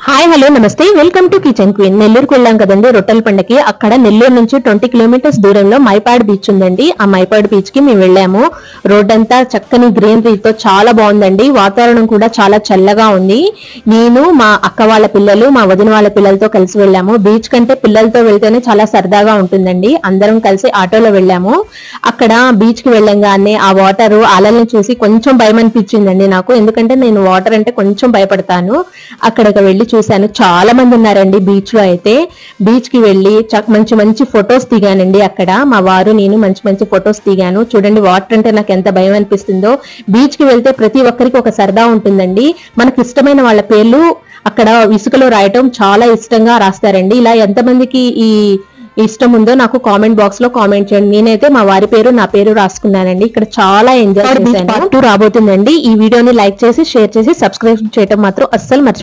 Hi hello నమస్తే welcome to kitchen queen. నెల్లూరుకు వెళ్ళాం కదండి రొట్టెల పండకి. అక్కడ నెల్లూరు నుంచి 20 కిలోమీటర్స్ దూరంలో మైపాడ్ బీచ్ ఉందండి. ఆ మైపాడ్ బీచ్ కి మేము వెళ్ళాము. రోడ్ అంతా చక్కని గ్రీనరీతో చాలా బాగుందండి. వాతావరణం కూడా చాలా చల్లగా ఉంది. నేను మా అక్క వాళ్ళ పిల్లలు మా వదిన వాళ్ళ పిల్లలతో కలిసి వెళ్ళాము. బీచ్ కంటే పిల్లలతో వెళ్తేనే చాలా సరదాగా ఉంటుందండి. అందరం కలిసి ఆటోలో వెళ్ళాము. అక్కడ బీచ్ కి వెళ్ళంగానే ఆ వాటర్ అలల్ని చూసి కొంచెం భయం అనిపించిందండి నాకు. ఎందుకంటే నేను వాటర్ అంటే కొంచెం భయపడతాను. అక్కడికి వెళ్ళి చూశాను, చాలా మంది ఉన్నారండి బీచ్ లో. అయితే బీచ్ కి వెళ్ళి మంచి మంచి ఫొటోస్ దిగానండి. అక్కడ మా వారు నేను మంచి మంచి ఫొటోస్ దిగాను. చూడండి వాటర్ అంటే నాకు ఎంత భయం అనిపిస్తుందో. బీచ్ కి వెళ్తే ప్రతి ఒక్కరికి ఒక సరదా ఉంటుందండి. మనకి ఇష్టమైన వాళ్ళ పేర్లు అక్కడ ఇసుకలో రాయటం చాలా ఇష్టంగా రాస్తారండి. ఇలా ఎంతమందికి ఈ ఇష్టం ఉందో నాకు కామెంట్ బాక్స్ లో కామెంట్ చేయండి. నేనైతే మా వారి పేరు నా పేరు రాసుకున్నానండి. ఇక్కడ చాలా ఎంజాయ్ చేశాను. పార్ట్ 2 రాబోతుందండి. ఈ వీడియోని లైక్ చేసి షేర్ చేసి సబ్స్క్రైబ్ చేయడం మాత్రం అస్సలు మర్చిపోకండి.